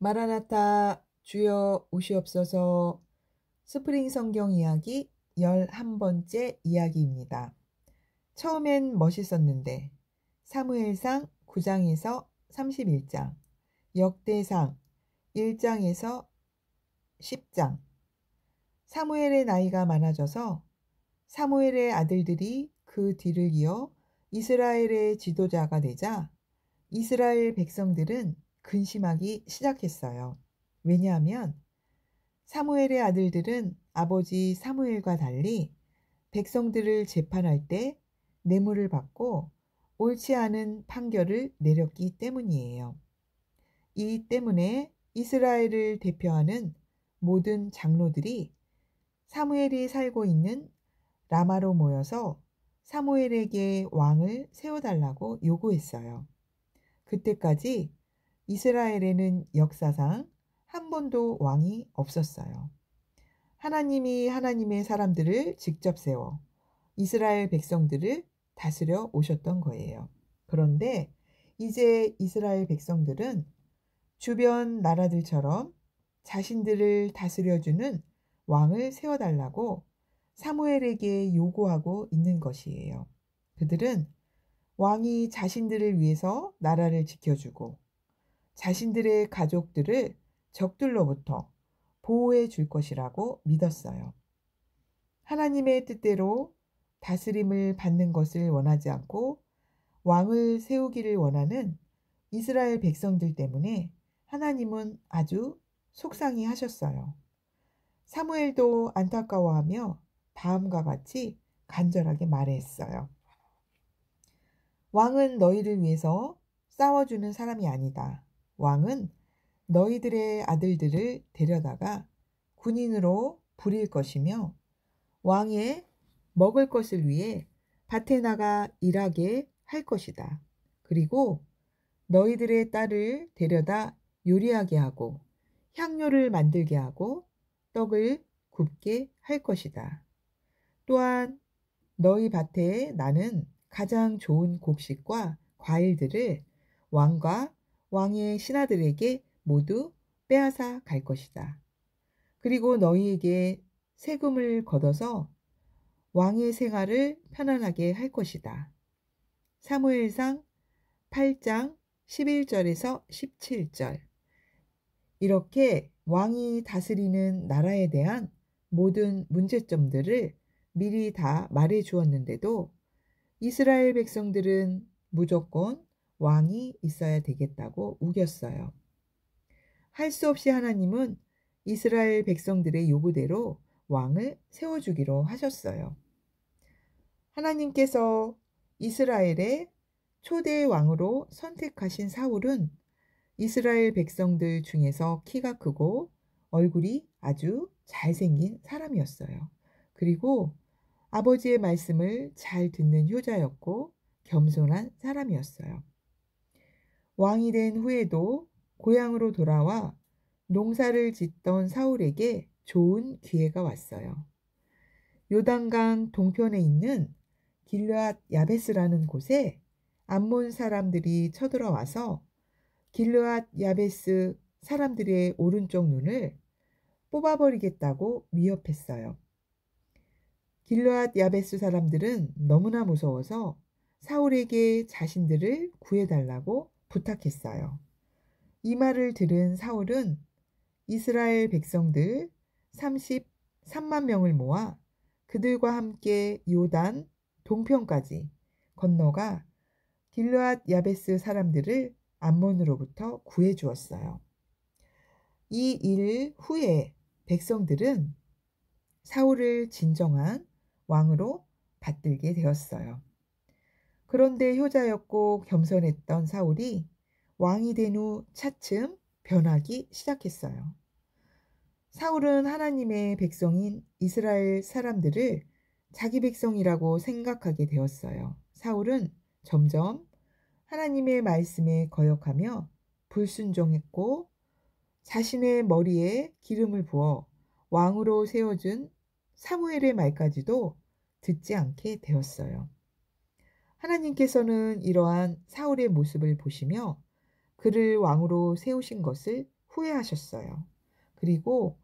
마라나타 주여 오시옵소서. 스프링 성경 이야기 11번째 이야기입니다. 처음엔 멋있었는데 사무엘상 9장에서 31장, 역대상 1장에서 10장. 사무엘의 나이가 많아져서 사무엘의 아들들이 그 뒤를 이어 이스라엘의 지도자가 되자 이스라엘 백성들은 근심하기 시작했어요. 왜냐하면 사무엘의 아들들은 아버지 사무엘과 달리 백성들을 재판할 때 뇌물을 받고 옳지 않은 판결을 내렸기 때문이에요. 이 때문에 이스라엘을 대표하는 모든 장로들이 사무엘이 살고 있는 라마로 모여서 사무엘에게 왕을 세워달라고 요구했어요. 그때까지 이스라엘에는 역사상 한 번도 왕이 없었어요. 하나님이 하나님의 사람들을 직접 세워 이스라엘 백성들을 다스려 오셨던 거예요. 그런데 이제 이스라엘 백성들은 주변 나라들처럼 자신들을 다스려주는 왕을 세워달라고 사무엘에게 요구하고 있는 것이에요. 그들은 왕이 자신들을 위해서 나라를 지켜주고 자신들의 가족들을 적들로부터 보호해 줄 것이라고 믿었어요. 하나님의 뜻대로 다스림을 받는 것을 원하지 않고 왕을 세우기를 원하는 이스라엘 백성들 때문에 하나님은 아주 속상해 하셨어요. 사무엘도 안타까워하며 다음과 같이 간절하게 말했어요. 왕은 너희를 위해서 싸워주는 사람이 아니다. 왕은 너희들의 아들들을 데려다가 군인으로 부릴 것이며 왕의 먹을 것을 위해 밭에 나가 일하게 할 것이다. 그리고 너희들의 딸을 데려다 요리하게 하고 향료를 만들게 하고 떡을 굽게 할 것이다. 또한 너희 밭에 나는 가장 좋은 곡식과 과일들을 왕과 왕의 신하들에게 모두 빼앗아 갈 것이다. 그리고 너희에게 세금을 걷어서 왕의 생활을 편안하게 할 것이다. 사무엘상 8장 11절에서 17절. 이렇게 왕이 다스리는 나라에 대한 모든 문제점들을 미리 다 말해 주었는데도 이스라엘 백성들은 무조건 왕이 있어야 되겠다고 우겼어요. 할 수 없이 하나님은 이스라엘 백성들의 요구대로 왕을 세워주기로 하셨어요. 하나님께서 이스라엘의 초대 왕으로 선택하신 사울은 이스라엘 백성들 중에서 키가 크고 얼굴이 아주 잘생긴 사람이었어요. 그리고 아버지의 말씀을 잘 듣는 효자였고 겸손한 사람이었어요. 왕이 된 후에도 고향으로 돌아와 농사를 짓던 사울에게 좋은 기회가 왔어요. 요단강 동편에 있는 길르앗 야베스라는 곳에 암몬 사람들이 쳐들어와서 길르앗 야베스 사람들의 오른쪽 눈을 뽑아버리겠다고 위협했어요. 길르앗 야베스 사람들은 너무나 무서워서 사울에게 자신들을 구해달라고 부탁했어요. 이 말을 들은 사울은 이스라엘 백성들 33만 명을 모아 그들과 함께 요단 동편까지 건너가 길르앗 야베스 사람들을 암몬으로부터 구해 주었어요. 이 일 후에 백성들은 사울을 진정한 왕으로 받들게 되었어요. 그런데 효자였고 겸손했던 사울이 왕이 된 후 차츰 변하기 시작했어요. 사울은 하나님의 백성인 이스라엘 사람들을 자기 백성이라고 생각하게 되었어요. 사울은 점점 하나님의 말씀에 거역하며 불순종했고 자신의 머리에 기름을 부어 왕으로 세워준 사무엘의 말까지도 듣지 않게 되었어요. 하나님께서는 이러한 사울의 모습을 보시며 그를 왕으로 세우신 것을 후회하셨어요. 그리고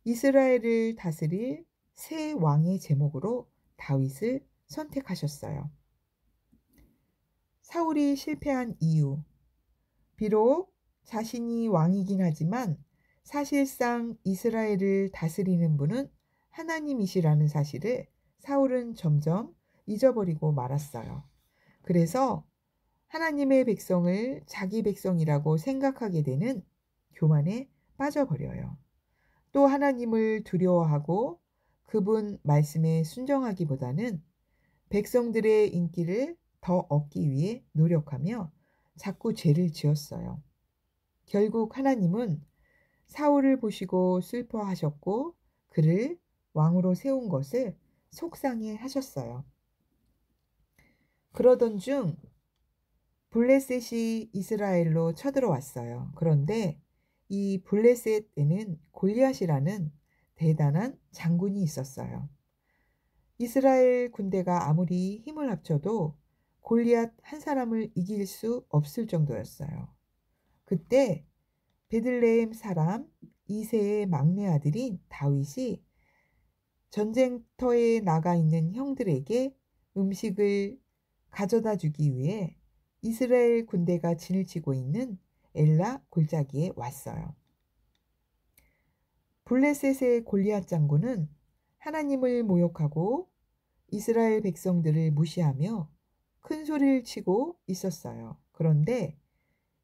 이스라엘을 다스릴 새 왕의 제목으로 다윗을 선택하셨어요. 사울이 실패한 이유. 비록 자신이 왕이긴 하지만 사실상 이스라엘을 다스리는 분은 하나님이시라는 사실을 사울은 점점 잊어버리고 말았어요. 그래서 하나님의 백성을 자기 백성이라고 생각하게 되는 교만에 빠져버려요. 또 하나님을 두려워하고 그분 말씀에 순종하기보다는 백성들의 인기를 더 얻기 위해 노력하며 자꾸 죄를 지었어요. 결국 하나님은 사울을 보시고 슬퍼하셨고 그를 왕으로 세운 것을 속상해 하셨어요. 그러던 중 블레셋이 이스라엘로 쳐들어왔어요. 그런데 이 블레셋에는 골리앗이라는 대단한 장군이 있었어요. 이스라엘 군대가 아무리 힘을 합쳐도 골리앗 한 사람을 이길 수 없을 정도였어요. 그때 베들레헴 사람 이새의 막내 아들인 다윗이 전쟁터에 나가 있는 형들에게 음식을 가져다 주기 위해 이스라엘 군대가 진을 치고 있는 엘라 골짜기에 왔어요. 블레셋의 골리앗 장군은 하나님을 모욕하고 이스라엘 백성들을 무시하며 큰 소리를 치고 있었어요. 그런데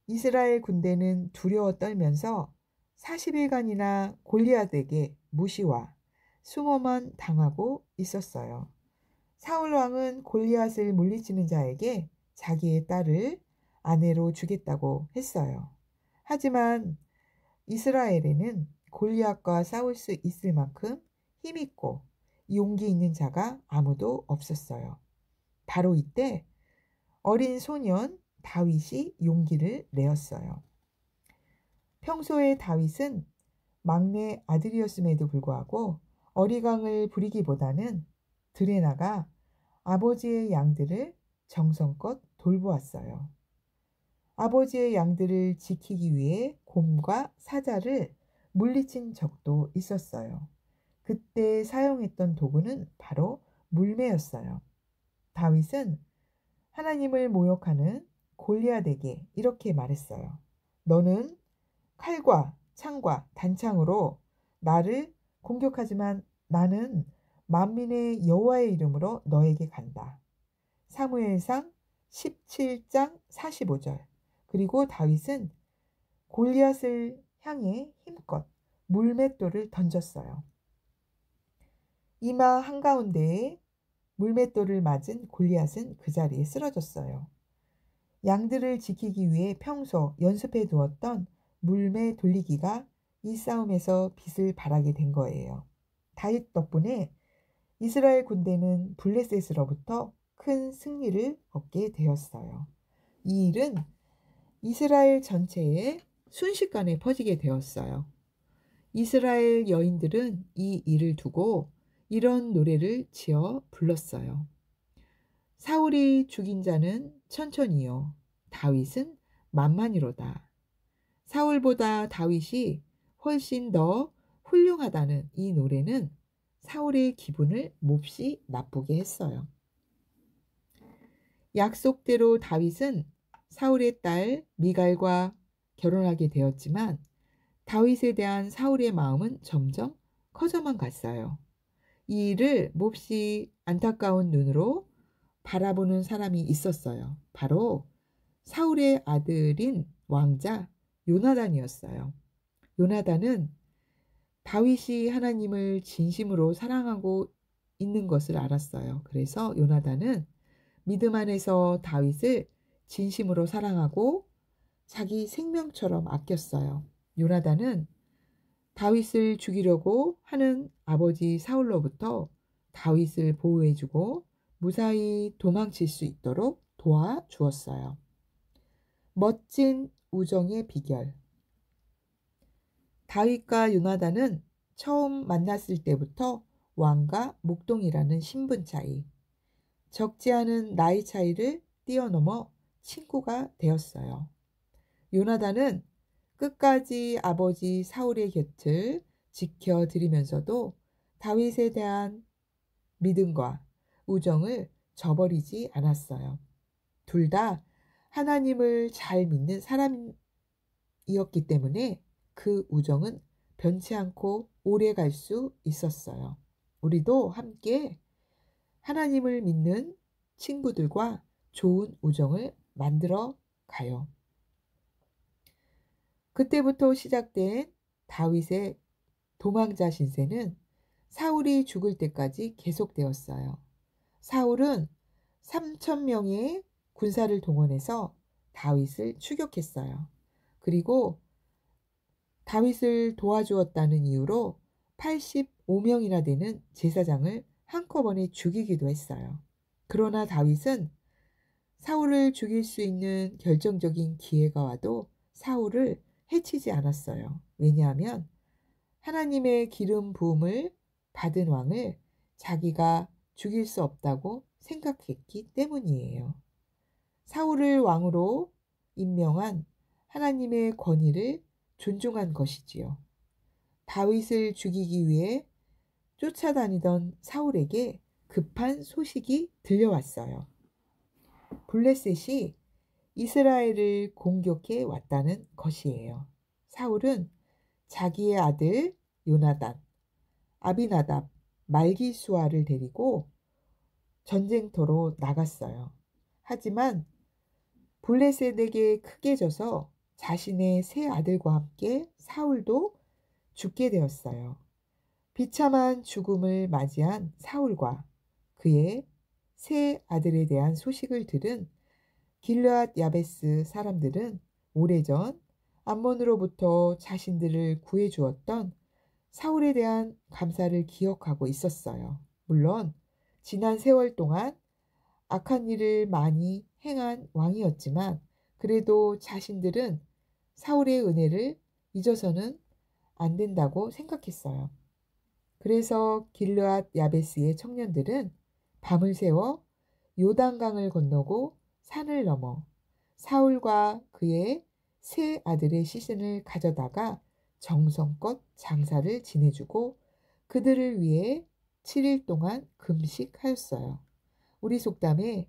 이스라엘 군대는 두려워 떨면서 40일간이나 골리앗에게 무시와 수모만 당하고 있었어요. 사울 왕은 골리앗을 물리치는 자에게 자기의 딸을 아내로 주겠다고 했어요. 하지만 이스라엘에는 골리앗과 싸울 수 있을 만큼 힘있고 용기 있는 자가 아무도 없었어요. 바로 이때 어린 소년 다윗이 용기를 내었어요. 평소에 다윗은 막내 아들이었음에도 불구하고 어리광을 부리기보다는 들에 나가 아버지의 양들을 정성껏 돌보았어요. 아버지의 양들을 지키기 위해 곰과 사자를 물리친 적도 있었어요. 그때 사용했던 도구는 바로 물매였어요. 다윗은 하나님을 모욕하는 골리앗에게 이렇게 말했어요. 너는 칼과 창과 단창으로 나를 공격하지만 나는 만민의 여호와의 이름으로 너에게 간다. 사무엘상 17장 45절. 그리고 다윗은 골리앗을 향해 힘껏 물맷돌을 던졌어요. 이마 한가운데에 물맷돌을 맞은 골리앗은 그 자리에 쓰러졌어요. 양들을 지키기 위해 평소 연습해 두었던 물매 돌리기가 이 싸움에서 빛을 발하게 된 거예요. 다윗 덕분에 이스라엘 군대는 블레셋으로부터 큰 승리를 얻게 되었어요. 이 일은 이스라엘 전체에 순식간에 퍼지게 되었어요. 이스라엘 여인들은 이 일을 두고 이런 노래를 지어 불렀어요. 사울이 죽인 자는 천천히요, 다윗은 만만이로다. 사울보다 다윗이 훨씬 더 훌륭하다는 이 노래는 사울의 기분을 몹시 나쁘게 했어요. 약속대로 다윗은 사울의 딸 미갈과 결혼하게 되었지만 다윗에 대한 사울의 마음은 점점 커져만 갔어요. 이 일을 몹시 안타까운 눈으로 바라보는 사람이 있었어요. 바로 사울의 아들인 왕자 요나단이었어요. 요나단은 다윗이 하나님을 진심으로 사랑하고 있는 것을 알았어요. 그래서 요나단은 믿음 안에서 다윗을 진심으로 사랑하고 자기 생명처럼 아꼈어요. 요나단은 다윗을 죽이려고 하는 아버지 사울로부터 다윗을 보호해주고 무사히 도망칠 수 있도록 도와주었어요. 멋진 우정의 비결. 다윗과 요나단은 처음 만났을 때부터 왕과 목동이라는 신분 차이, 적지 않은 나이 차이를 뛰어넘어 친구가 되었어요. 요나단은 끝까지 아버지 사울의 곁을 지켜드리면서도 다윗에 대한 믿음과 우정을 저버리지 않았어요. 둘 다 하나님을 잘 믿는 사람이었기 때문에 그 우정은 변치 않고 오래 갈 수 있었어요. 우리도 함께 하나님을 믿는 친구들과 좋은 우정을 만들어 가요. 그때부터 시작된 다윗의 도망자 신세는 사울이 죽을 때까지 계속되었어요. 사울은 3,000명의 군사를 동원해서 다윗을 추격했어요. 그리고 다윗을 도와주었다는 이유로 85명이나 되는 제사장을 한꺼번에 죽이기도 했어요. 그러나 다윗은 사울을 죽일 수 있는 결정적인 기회가 와도 사울을 해치지 않았어요. 왜냐하면 하나님의 기름 부음을 받은 왕을 자기가 죽일 수 없다고 생각했기 때문이에요. 사울을 왕으로 임명한 하나님의 권위를 존중한 것이지요. 다윗을 죽이기 위해 쫓아다니던 사울에게 급한 소식이 들려왔어요. 블레셋이 이스라엘을 공격해 왔다는 것이에요. 사울은 자기의 아들 요나단, 아비나답, 말기수아를 데리고 전쟁터로 나갔어요. 하지만 블레셋에게 크게 져서 자신의 세 아들과 함께 사울도 죽게 되었어요. 비참한 죽음을 맞이한 사울과 그의 세 아들에 대한 소식을 들은 길르앗 야베스 사람들은 오래전 암몬으로부터 자신들을 구해 주었던 사울에 대한 감사를 기억하고 있었어요. 물론 지난 세월 동안 악한 일을 많이 행한 왕이었지만 그래도 자신들은 사울의 은혜를 잊어서는 안 된다고 생각했어요. 그래서 길르앗 야베스의 청년들은 밤을 새워 요단강을 건너고 산을 넘어 사울과 그의 세 아들의 시신을 가져다가 정성껏 장사를 지내주고 그들을 위해 7일 동안 금식하였어요. 우리 속담에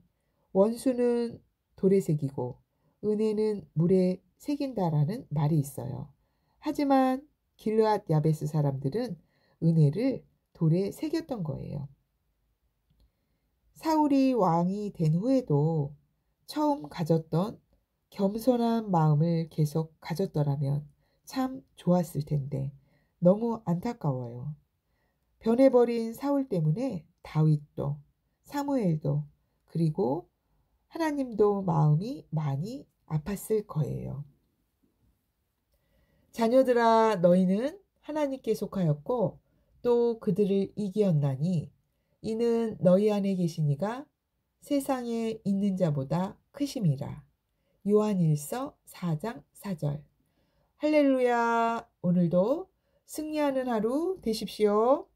원수는 돌에 새기고 은혜는 물에 새긴다라는 말이 있어요. 하지만 길르앗 야베스 사람들은 은혜를 돌에 새겼던 거예요. 사울이 왕이 된 후에도 처음 가졌던 겸손한 마음을 계속 가졌더라면 참 좋았을 텐데 너무 안타까워요. 변해버린 사울 때문에 다윗도 사무엘도 그리고 하나님도 마음이 많이 아팠을 거예요. 자녀들아 너희는 하나님께 속하였고 또 그들을 이기었나니 이는 너희 안에 계신 이가 세상에 있는 자보다 크심이라. 요한일서 4장 4절. 할렐루야. 오늘도 승리하는 하루 되십시오.